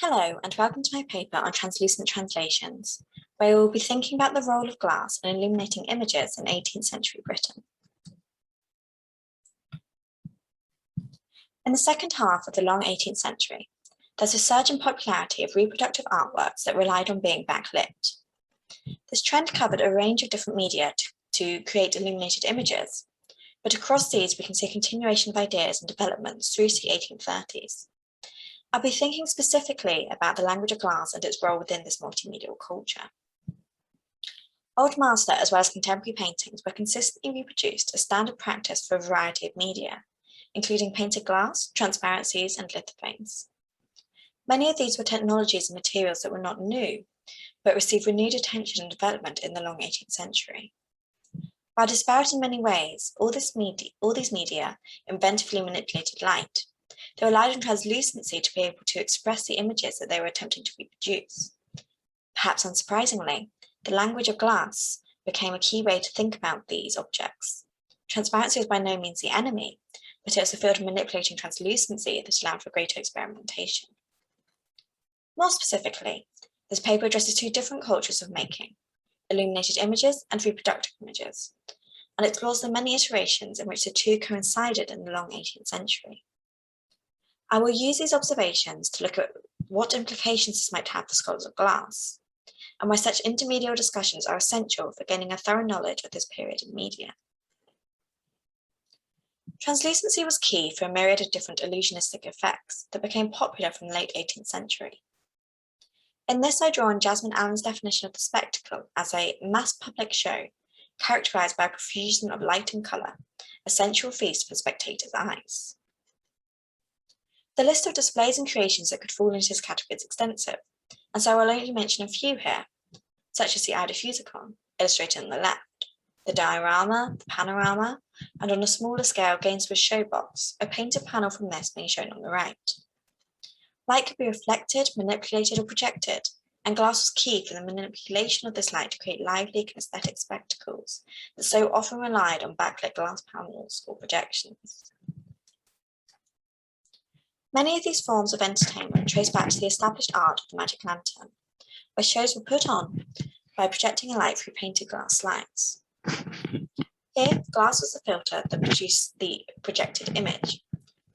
Hello, and welcome to my paper on translucent translations, where we will be thinking about the role of glass in illuminating images in 18th century Britain. In the second half of the long 18th century, there's a surge in popularity of reproductive artworks that relied on being backlit. This trend covered a range of different media to create illuminated images, but across these we can see a continuation of ideas and developments through to the 1830s. I'll be thinking specifically about the language of glass and its role within this multimedia culture. Old master as well as contemporary paintings were consistently reproduced as standard practice for a variety of media, including painted glass, transparencies, and lithophane. Many of these were technologies and materials that were not new, but received renewed attention and development in the long 18th century. While disparate in many ways, all these media inventively manipulated light. They relied on translucency to be able to express the images that they were attempting to reproduce. Perhaps unsurprisingly, the language of glass became a key way to think about these objects. Transparency was by no means the enemy, but it was a field of manipulating translucency that allowed for greater experimentation. More specifically, this paper addresses two different cultures of making, illuminated images and reproductive images, and explores the many iterations in which the two coincided in the long 18th century. I will use these observations to look at what implications this might have for scholars of glass, and why such intermediate discussions are essential for gaining a thorough knowledge of this period in media. Translucency was key for a myriad of different illusionistic effects that became popular from the late 18th century. In this, I draw on Jasmine Allen's definition of the spectacle as a mass public show characterized by a profusion of light and color, a sensual feast for spectators' eyes. The list of displays and creations that could fall into this category is extensive, and so I'll only mention a few here, such as the Eidiphusikon, illustrated on the left, the diorama, the panorama, and on a smaller scale, Gainsborough's Showbox, a painted panel from this being shown on the right. Light could be reflected, manipulated, or projected, and glass was key for the manipulation of this light to create lively and aesthetic spectacles that so often relied on backlit glass panels or projections. Many of these forms of entertainment trace back to the established art of the magic lantern, where shows were put on by projecting a light through painted glass slides. Here, glass was the filter that produced the projected image.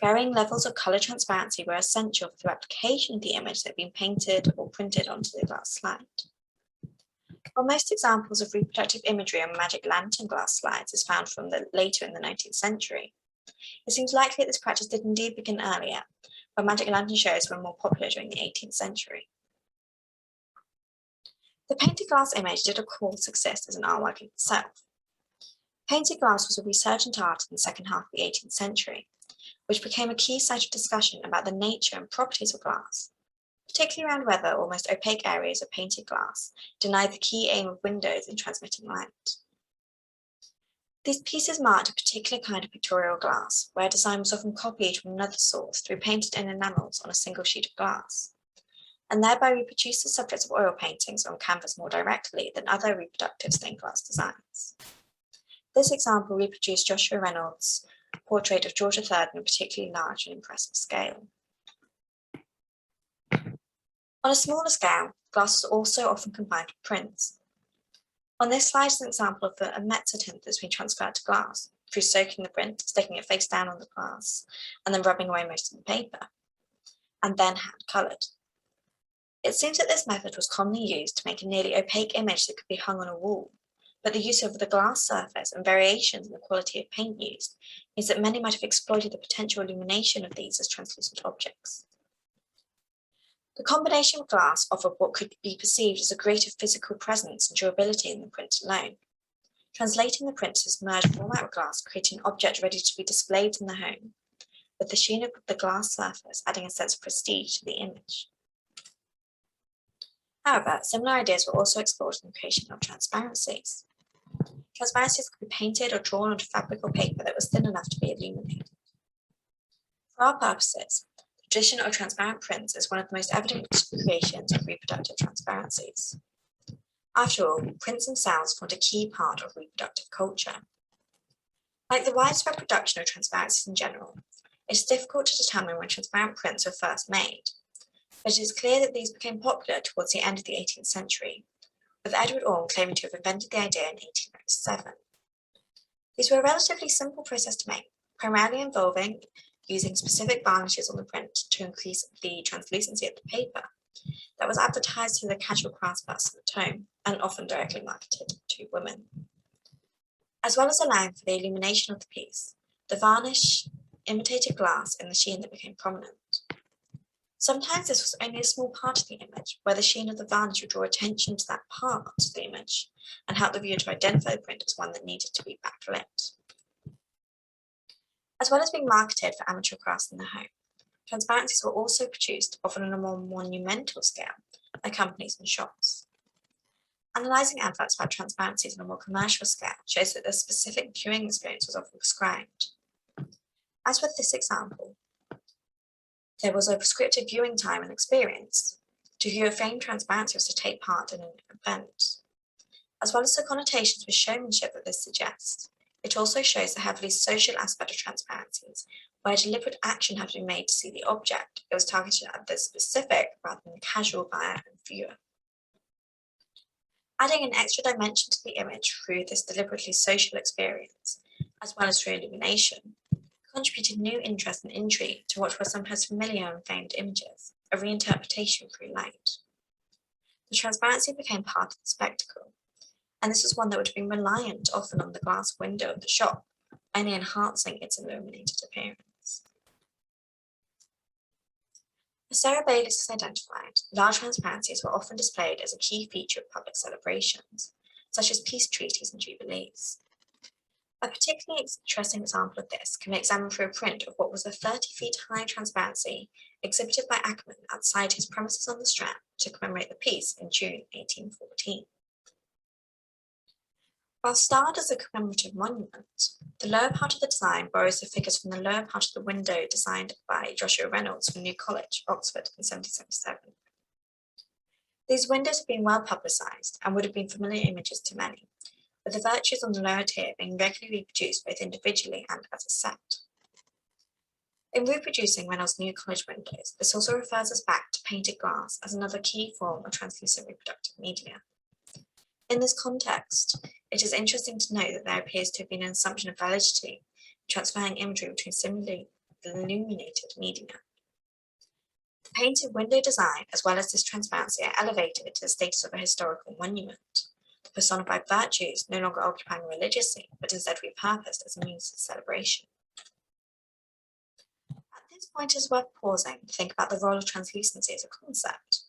Varying levels of colour transparency were essential for the application of the image that had been painted or printed onto the glass slide. While most examples of reproductive imagery on magic lantern glass slides is found from later in the 19th century, it seems likely that this practice did indeed begin earlier, when magic lantern shows were more popular during the 18th century. The painted glass image did of course exist as an artwork in itself. Painted glass was a resurgent art in the second half of the 18th century, which became a key site of discussion about the nature and properties of glass, particularly around whether almost opaque areas of painted glass denied the key aim of windows in transmitting light. These pieces marked a particular kind of pictorial glass, where a design was often copied from another source through painted-in enamels on a single sheet of glass, and thereby reproduced the subjects of oil paintings on canvas more directly than other reproductive stained glass designs. This example reproduced Joshua Reynolds' portrait of George III on a particularly large and impressive scale. On a smaller scale, glass was also often combined with prints. On this slide is an example of a mezzotint that's been transferred to glass through soaking the print, sticking it face down on the glass, and then rubbing away most of the paper, and then hand-coloured. It seems that this method was commonly used to make a nearly opaque image that could be hung on a wall, but the use of the glass surface and variations in the quality of paint used means that many might have exploited the potential illumination of these as translucent objects. The combination of glass offered what could be perceived as a greater physical presence and durability in the print alone. Translating the print to this merged format with glass created an object ready to be displayed in the home, with the sheen of the glass surface adding a sense of prestige to the image. However, similar ideas were also explored in the creation of transparencies. Transparencies could be painted or drawn onto fabric or paper that was thin enough to be illuminated. For our purposes, the tradition of transparent prints is one of the most evident creations of reproductive transparencies. After all, prints themselves formed a key part of reproductive culture. Like the widespread production of transparencies in general, it's difficult to determine when transparent prints were first made, but it is clear that these became popular towards the end of the 18th century, with Edward Orme claiming to have invented the idea in 1807. These were a relatively simple process to make, primarily involving using specific varnishes on the print to increase the translucency of the paper that was advertised to the casual craftsperson at home and often directly marketed to women. As well as allowing for the illumination of the piece, the varnish imitated glass in the sheen that became prominent. Sometimes this was only a small part of the image, where the sheen of the varnish would draw attention to that part of the image and help the viewer to identify the print as one that needed to be backlit. As well as being marketed for amateur crafts in the home, transparencies were also produced, often on a more monumental scale, by companies and shops. Analysing adverts about transparencies on a more commercial scale shows that the specific viewing experience was often prescribed. As with this example, there was a prescriptive viewing time and experience. To view a framed transparency was to take part in an event. As well as the connotations with showmanship that this suggests, it also shows the heavily social aspect of transparencies, where deliberate action had been made to see the object. It was targeted at the specific rather than the casual buyer and viewer. Adding an extra dimension to the image through this deliberately social experience, as well as through illumination, contributed new interest and intrigue to what were sometimes familiar and famed images, a reinterpretation through light. The transparency became part of the spectacle, and this was one that would have been reliant often on the glass window of the shop, only enhancing its illuminated appearance. As Sarah Baylis has identified, large transparencies were often displayed as a key feature of public celebrations, such as peace treaties and jubilees. A particularly interesting example of this can be examined through a print of what was a 30-feet high transparency exhibited by Ackerman outside his premises on the Strand to commemorate the peace in June 1814. While styled as a commemorative monument, the lower part of the design borrows the figures from the lower part of the window designed by Joshua Reynolds for New College, Oxford in 1777. These windows have been well publicised and would have been familiar images to many, with the virtues on the lower tier being regularly reproduced both individually and as a set. In reproducing Reynolds' New College windows, this also refers us back to painted glass as another key form of translucent reproductive media. In this context, it is interesting to note that there appears to have been an assumption of validity transferring imagery between similarly illuminated media. The painted window design, as well as this transparency, are elevated to the status of a historical monument. The personified virtues no longer occupying a religious scene, but instead repurposed as a means of celebration. At this point, it is worth pausing to think about the role of translucency as a concept.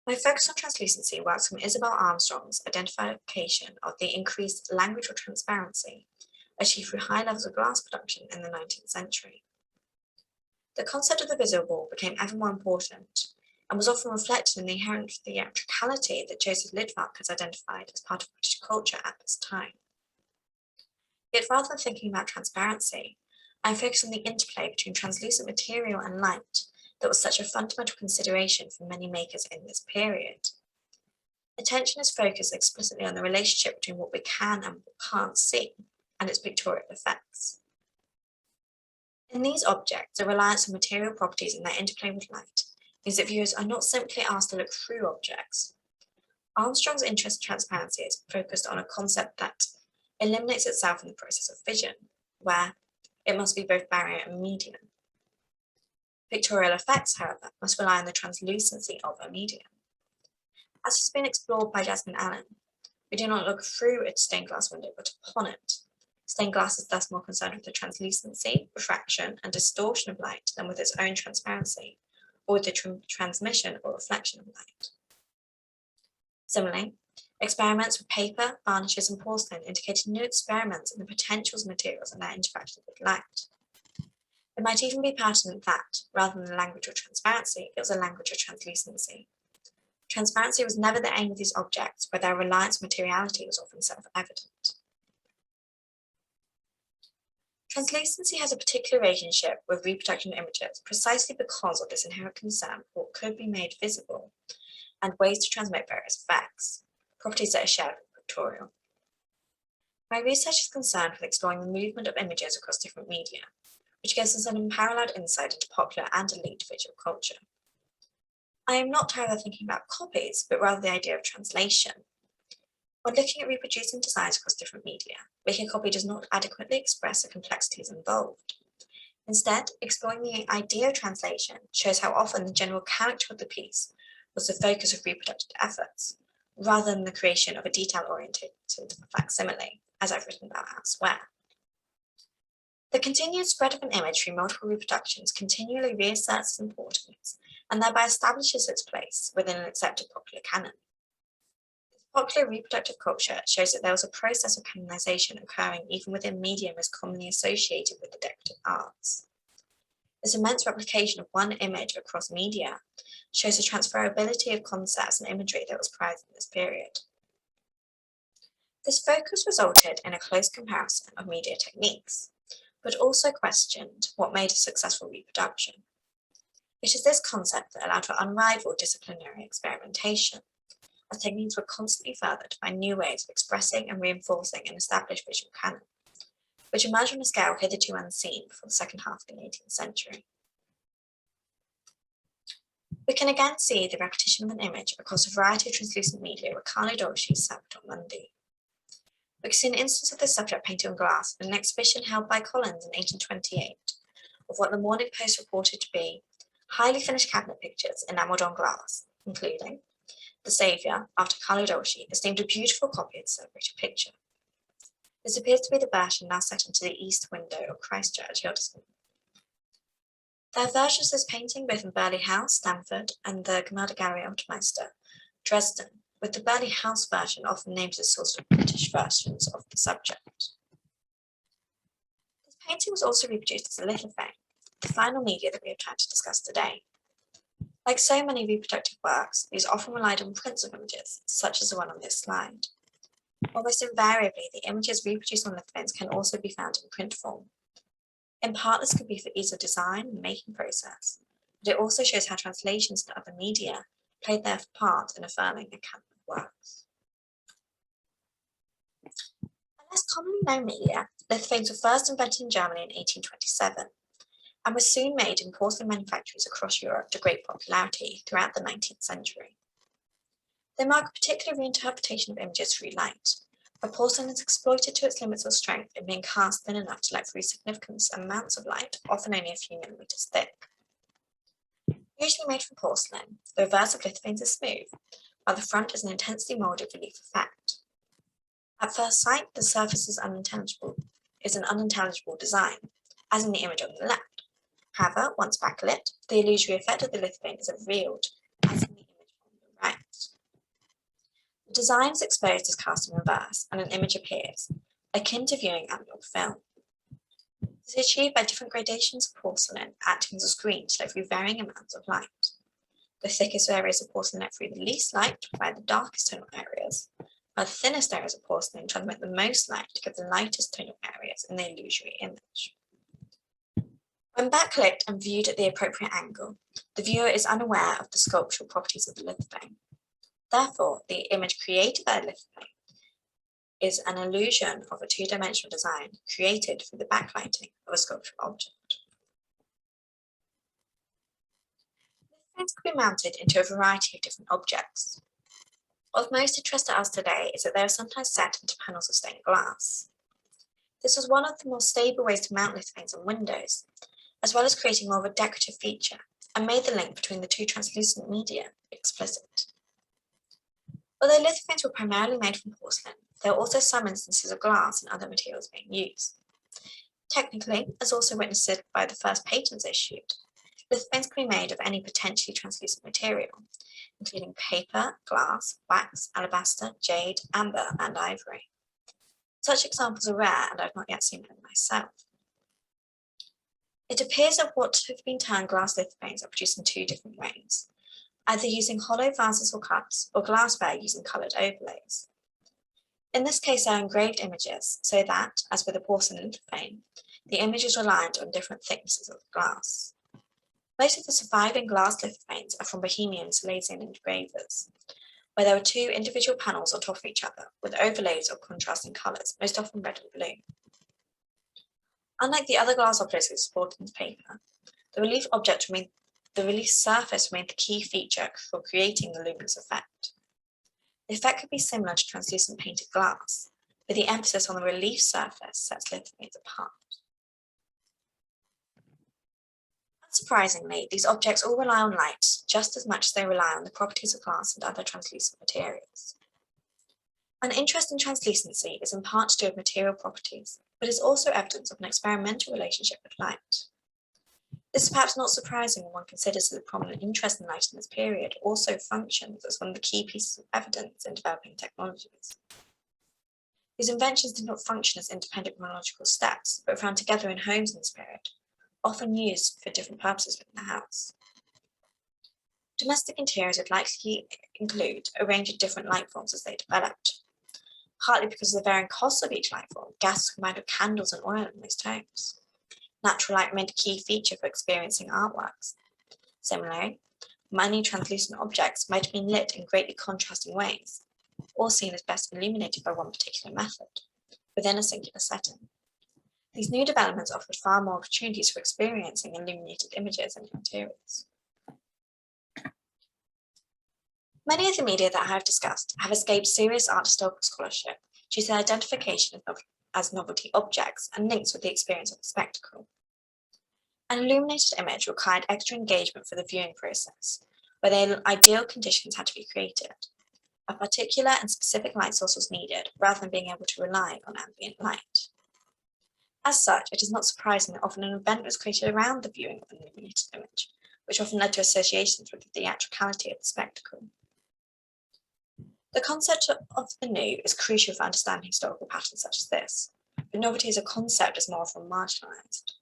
My focus on translucency works from Isabel Armstrong's identification of the increased language of transparency achieved through high levels of glass production in the 19th century. The concept of the visible became ever more important and was often reflected in the inherent theatricality that Joseph Littmark has identified as part of British culture at this time. Yet rather than thinking about transparency, I focus on the interplay between translucent material and light that was such a fundamental consideration for many makers in this period. Attention is focused explicitly on the relationship between what we can and can't see and its pictorial effects. In these objects, the reliance on material properties and their interplay with light means that viewers are not simply asked to look through objects. Armstrong's interest in transparency is focused on a concept that eliminates itself in the process of vision, where it must be both barrier and medium. Pictorial effects, however, must rely on the translucency of a medium. As has been explored by Jasmine Allen, we do not look through a stained glass window, but upon it. Stained glass is thus more concerned with the translucency, refraction, and distortion of light than with its own transparency, or with the transmission or reflection of light. Similarly, experiments with paper, varnishes, and porcelain indicated new experiments in the potentials of materials and their interaction with light. It might even be pertinent that, rather than the language of transparency, it was a language of translucency. Transparency was never the aim of these objects, where their reliance on materiality was often self-evident. Translucency has a particular relationship with reproduction of images precisely because of this inherent concern for what could be made visible and ways to transmit various effects, properties that are shared with pictorial. My research is concerned with exploring the movement of images across different media, which gives us an unparalleled insight into popular and elite visual culture. I am not, however, thinking about copies, but rather the idea of translation. When looking at reproducing designs across different media, making a copy does not adequately express the complexities involved. Instead, exploring the idea of translation shows how often the general character of the piece was the focus of reproductive efforts, rather than the creation of a detail-oriented facsimile, as I've written about elsewhere. The continued spread of an image through multiple reproductions continually reasserts its importance and thereby establishes its place within an accepted popular canon. Popular reproductive culture shows that there was a process of canonization occurring even within media most commonly associated with the decorative arts. This immense replication of one image across media shows the transferability of concepts and imagery that was prized in this period. This focus resulted in a close comparison of media techniques, but also questioned what made a successful reproduction. It is this concept that allowed for unrivaled disciplinary experimentation, as techniques were constantly furthered to find new ways of expressing and reinforcing an established visual canon, which emerged on a scale hitherto unseen before the second half of the 18th century. We can again see the repetition of an image across a variety of translucent media with Carlo Dolci's Salvator Mundi. We can see an instance of this subject painted on glass in an exhibition held by Collins in 1828 of what the Morning Post reported to be highly finished cabinet pictures enamelled on glass, including the Saviour, after Carlo Dolci, esteemed a beautiful copy of the celebrated picture. This appears to be the version now set into the east window of Christ Church, Yotterson. There are versions of this painting both in Burghley House, Stamford, and the Gemäldegalerie Altmeister, Dresden, with the Burghley House version often named as source of British versions of the subject. This painting was also reproduced as a lithophane, the final media that we have tried to discuss today. Like so many reproductive works, these often relied on prints of images, such as the one on this slide. Almost invariably, the images reproduced on lithophanes can also be found in print form. In part, this could be for ease of design and making process, but it also shows how translations to other media played their part in affirming a canon of works. A less commonly known media, lithophanes were first invented in Germany in 1827, and were soon made in porcelain manufactories across Europe to great popularity throughout the 19th century. They mark a particular reinterpretation of images through light, where porcelain is exploited to its limits of strength in being cast thin enough to let through significant amounts of light, often only a few millimeters thick. Usually made from porcelain, the reverse of lithophanes is smooth, while the front is an intensely moulded relief effect. At first sight, the surface is an unintelligible design, as in the image on the left. However, once backlit, the illusory effect of the lithophane is revealed, as in the image on the right. The design is exposed as cast in reverse, and an image appears, akin to viewing analog film. This is achieved by different gradations of porcelain acting as a screen to let through varying amounts of light. The thickest areas of porcelain let through the least light to provide the darkest tonal areas, while the thinnest areas of porcelain transmit the most light to give the lightest tonal areas in the illusory image. When backlit and viewed at the appropriate angle, the viewer is unaware of the sculptural properties of the lithophane. Therefore, the image created by the lithophane is an illusion of a two-dimensional design created through the backlighting of a sculptural object. Lithophanes can be mounted into a variety of different objects. Of most interest to us today is that they are sometimes set into panels of stained glass. This was one of the more stable ways to mount lithophanes on windows, as well as creating more of a decorative feature, and made the link between the two translucent media explicit. Although lithophanes were primarily made from porcelain, there are also some instances of glass and other materials being used. Technically, as also witnessed by the first patents issued, lithophanes can be made of any potentially translucent material, including paper, glass, wax, alabaster, jade, amber, and ivory. Such examples are rare, and I've not yet seen them myself. It appears that what have been termed glass lithophanes are produced in two different ways, either using hollow vases or cups, or glassware using coloured overlays. In this case, they are engraved images, so that, as with a porcelain lithophane, the image is reliant on different thicknesses of the glass. Most of the surviving glass lithophanes are from Bohemian Silesian engravers, where there are two individual panels on top of each other, with overlays of contrasting colours, most often red and blue. Unlike the other glass objects exported into paper, the relief object the relief surface remained the key feature for creating the luminous effect. The effect could be similar to translucent painted glass, but the emphasis on the relief surface sets lithographs apart. Unsurprisingly, these objects all rely on light just as much as they rely on the properties of glass and other translucent materials. An interest in translucency is in part to do with material properties, but is also evidence of an experimental relationship with light. This is perhaps not surprising when one considers that the prominent interest in light in this period also functions as one of the key pieces of evidence in developing technologies. These inventions did not function as independent chronological steps, but were found together in homes in this period, often used for different purposes within the house. Domestic interiors would likely include a range of different light forms as they developed. Partly because of the varying costs of each light form, gas was combined with candles and oil in most homes. Natural light remained a key feature for experiencing artworks. Similarly, many translucent objects might have been lit in greatly contrasting ways, or seen as best illuminated by one particular method, within a singular setting. These new developments offered far more opportunities for experiencing illuminated images and materials. Many of the media that I have discussed have escaped serious art historical scholarship due to their identification as novelty objects and links with the experience of the spectacle. An illuminated image required extra engagement for the viewing process, where the ideal conditions had to be created. A particular and specific light source was needed, rather than being able to rely on ambient light. As such, it is not surprising that often an event was created around the viewing of an illuminated image, which often led to associations with the theatricality of the spectacle. The concept of the new is crucial for understanding historical patterns such as this, but novelty as a concept is more often marginalised.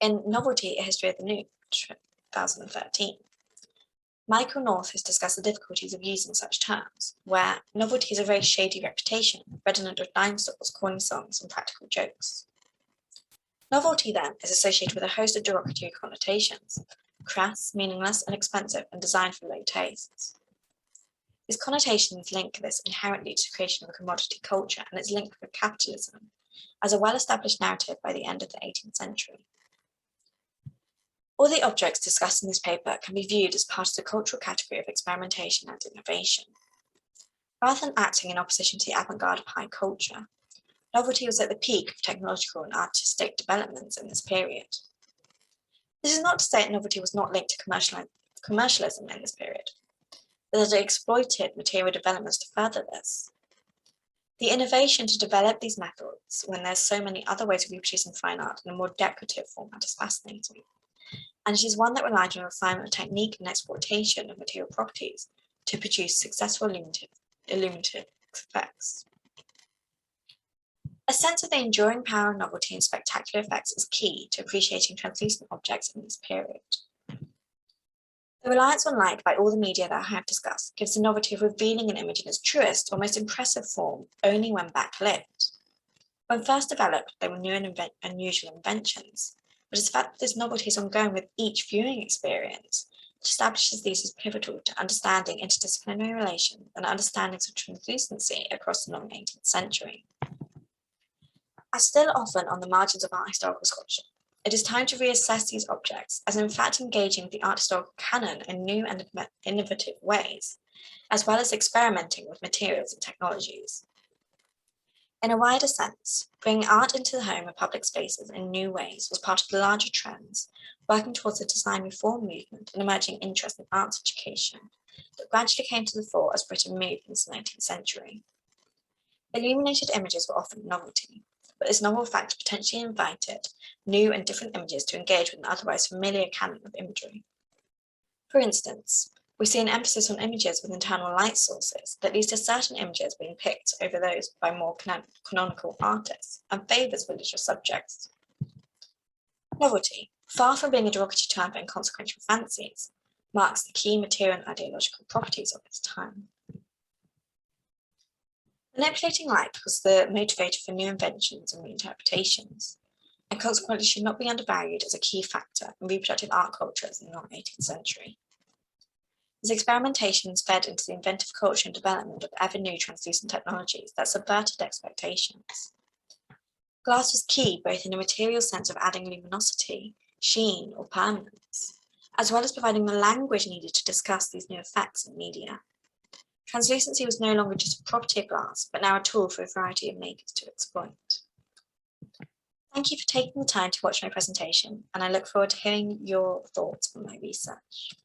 In Novelty, A History of the New, 2013, Michael North has discussed the difficulties of using such terms, where novelty has a very shady reputation, redolent of dinosaurs, corny songs, and practical jokes. Novelty, then, is associated with a host of derogatory connotations, crass, meaningless, and expensive, and designed for low tastes. These connotations link this inherently to the creation of a commodity culture and its link with capitalism, as a well-established narrative by the end of the 18th century. All the objects discussed in this paper can be viewed as part of the cultural category of experimentation and innovation. Rather than acting in opposition to the avant-garde of high culture, novelty was at the peak of technological and artistic developments in this period. This is not to say that novelty was not linked to commercialism in this period, but that it exploited material developments to further this. The innovation to develop these methods when there's so many other ways of reproducing fine art in a more decorative format is fascinating, and it is one that relied on refinement of technique and exploitation of material properties to produce successful illuminative effects. A sense of the enduring power of novelty and spectacular effects is key to appreciating translucent objects in this period. The reliance on light by all the media that I have discussed gives the novelty of revealing an image in its truest or most impressive form only when backlit. When first developed, they were new and unusual inventions, but it's the fact that this novelty is ongoing with each viewing experience that establishes these as pivotal to understanding interdisciplinary relations and understandings of translucency across the long 18th century. As still often on the margins of art historical scholarship, it is time to reassess these objects as in fact engaging with the art historical canon in new and innovative ways, as well as experimenting with materials and technologies. In a wider sense, bringing art into the home and public spaces in new ways was part of the larger trends, working towards the design reform movement and emerging interest in arts education that gradually came to the fore as Britain moved into the 19th century. Illuminated images were often a novelty, but this novel fact potentially invited new and different images to engage with an otherwise familiar canon of imagery. For instance, we see an emphasis on images with internal light sources that leads to certain images being picked over those by more canonical artists and favours religious subjects. Novelty, far from being a derogatory term for inconsequential fancies, marks the key material and ideological properties of its time. Manipulating light was the motivator for new inventions and reinterpretations, and consequently should not be undervalued as a key factor in reproductive art cultures in the long 18th century. These experimentations fed into the inventive culture and development of ever-new translucent technologies that subverted expectations. Glass was key both in a material sense of adding luminosity, sheen, or permanence, as well as providing the language needed to discuss these new effects in media. Translucency was no longer just a property of glass, but now a tool for a variety of makers to exploit. Thank you for taking the time to watch my presentation, and I look forward to hearing your thoughts on my research.